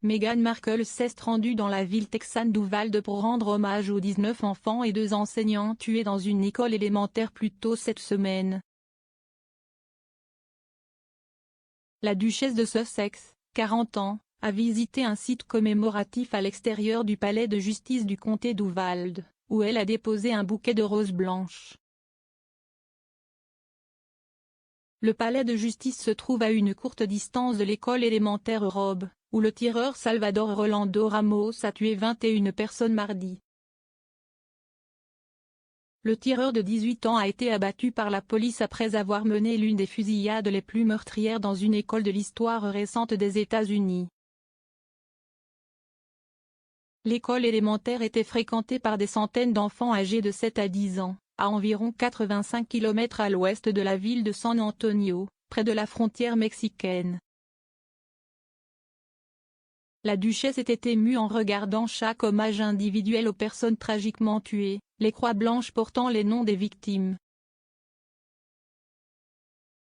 Meghan Markle s'est rendue dans la ville texane d'Uvalde pour rendre hommage aux 19 enfants et 2 enseignants tués dans une école élémentaire plus tôt cette semaine. La duchesse de Sussex, 40 ans, a visité un site commémoratif à l'extérieur du palais de justice du comté d'Uvalde, où elle a déposé un bouquet de roses blanches. Le palais de justice se trouve à une courte distance de l'école élémentaire Robb, où le tireur Salvador Rolando Ramos a tué 21 personnes mardi. Le tireur de 18 ans a été abattu par la police après avoir mené l'une des fusillades les plus meurtrières dans une école de l'histoire récente des États-Unis. L'école élémentaire était fréquentée par des centaines d'enfants âgés de 7 à 10 ans, à environ 85 km à l'ouest de la ville de San Antonio, près de la frontière mexicaine. La duchesse était émue en regardant chaque hommage individuel aux personnes tragiquement tuées, les croix blanches portant les noms des victimes.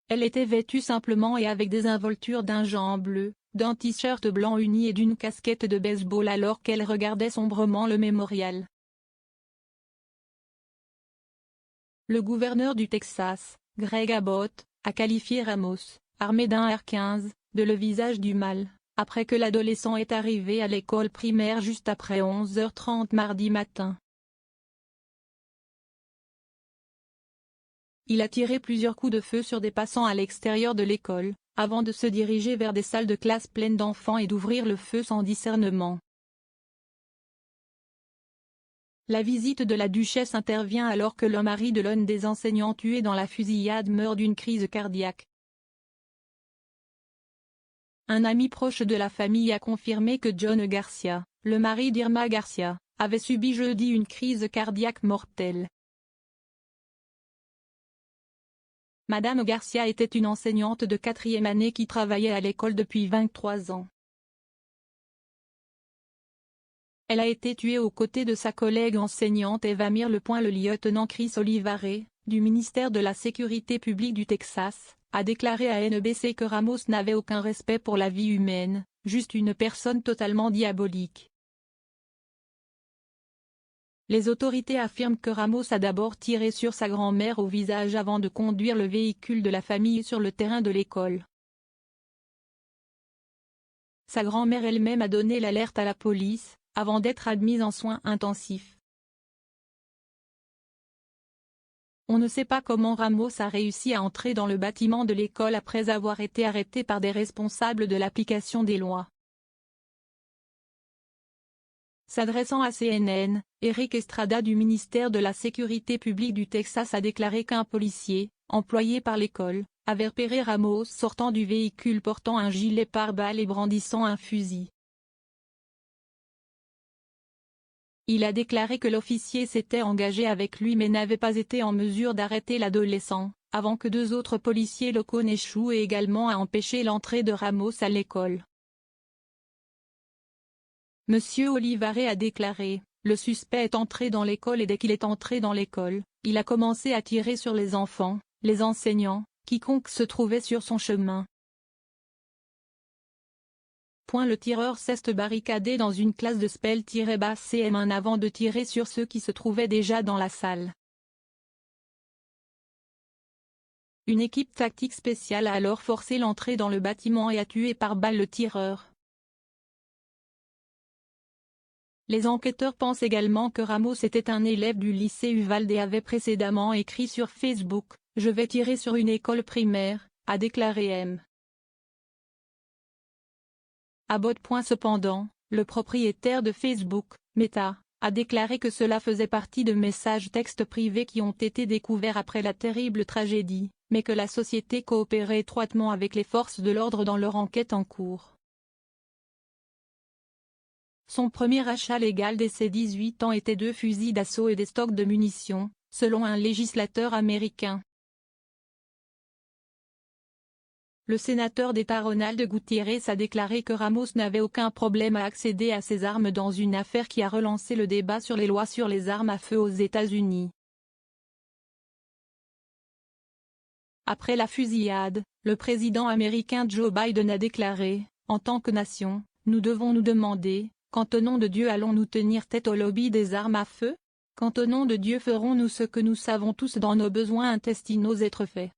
Elle était vêtue simplement et avec des involtures d'un jean bleu, d'un t-shirt blanc uni et d'une casquette de baseball alors qu'elle regardait sombrement le mémorial. Le gouverneur du Texas, Greg Abbott, a qualifié Ramos, armé d'un R-15, de le visage du mal, après que l'adolescent est arrivé à l'école primaire juste après 11h30 mardi matin. Il a tiré plusieurs coups de feu sur des passants à l'extérieur de l'école, avant de se diriger vers des salles de classe pleines d'enfants et d'ouvrir le feu sans discernement. La visite de la duchesse intervient alors que le mari de l'un des enseignants tués dans la fusillade meurt d'une crise cardiaque. Un ami proche de la famille a confirmé que John Garcia, le mari d'Irma Garcia, avait subi jeudi une crise cardiaque mortelle. Madame Garcia était une enseignante de 4e année qui travaillait à l'école depuis 23 ans. Elle a été tuée aux côtés de sa collègue enseignante Eva Mir. Le lieutenant Chris Olivare, du ministère de la Sécurité publique du Texas, a déclaré à NBC que Ramos n'avait aucun respect pour la vie humaine, juste une personne totalement diabolique. Les autorités affirment que Ramos a d'abord tiré sur sa grand-mère au visage avant de conduire le véhicule de la famille sur le terrain de l'école. Sa grand-mère elle-même a donné l'alerte à la police, avant d'être admise en soins intensifs. On ne sait pas comment Ramos a réussi à entrer dans le bâtiment de l'école après avoir été arrêté par des responsables de l'application des lois. S'adressant à CNN, Eric Estrada du ministère de la Sécurité publique du Texas a déclaré qu'un policier, employé par l'école, avait repéré Ramos sortant du véhicule portant un gilet pare-balles et brandissant un fusil. Il a déclaré que l'officier s'était engagé avec lui mais n'avait pas été en mesure d'arrêter l'adolescent, avant que 2 autres policiers locaux n'échouent également à empêcher l'entrée de Ramos à l'école. Monsieur Olivare a déclaré, le suspect est entré dans l'école et dès qu'il est entré dans l'école, il a commencé à tirer sur les enfants, les enseignants, quiconque se trouvait sur son chemin. Le tireur s'est barricadé dans une classe de Spell-CM1 avant de tirer sur ceux qui se trouvaient déjà dans la salle. Une équipe tactique spéciale a alors forcé l'entrée dans le bâtiment et a tué par balle le tireur. Les enquêteurs pensent également que Ramos était un élève du lycée Uvalde et avait précédemment écrit sur Facebook « Je vais tirer sur une école primaire », a déclaré M. Abbott. Cependant, le propriétaire de Facebook, Meta, a déclaré que cela faisait partie de messages textes privés qui ont été découverts après la terrible tragédie, mais que la société coopérait étroitement avec les forces de l'ordre dans leur enquête en cours. Son premier achat légal dès ses 18 ans était 2 fusils d'assaut et des stocks de munitions, selon un législateur américain. Le sénateur d'État Ronald Gutiérrez a déclaré que Ramos n'avait aucun problème à accéder à ces armes dans une affaire qui a relancé le débat sur les lois sur les armes à feu aux États-Unis. Après la fusillade, le président américain Joe Biden a déclaré, en tant que nation, Nous devons nous demander, quand au nom de Dieu allons-nous tenir tête au lobby des armes à feu? Quand au nom de Dieu ferons-nous ce que nous savons tous dans nos besoins intestinaux être faits?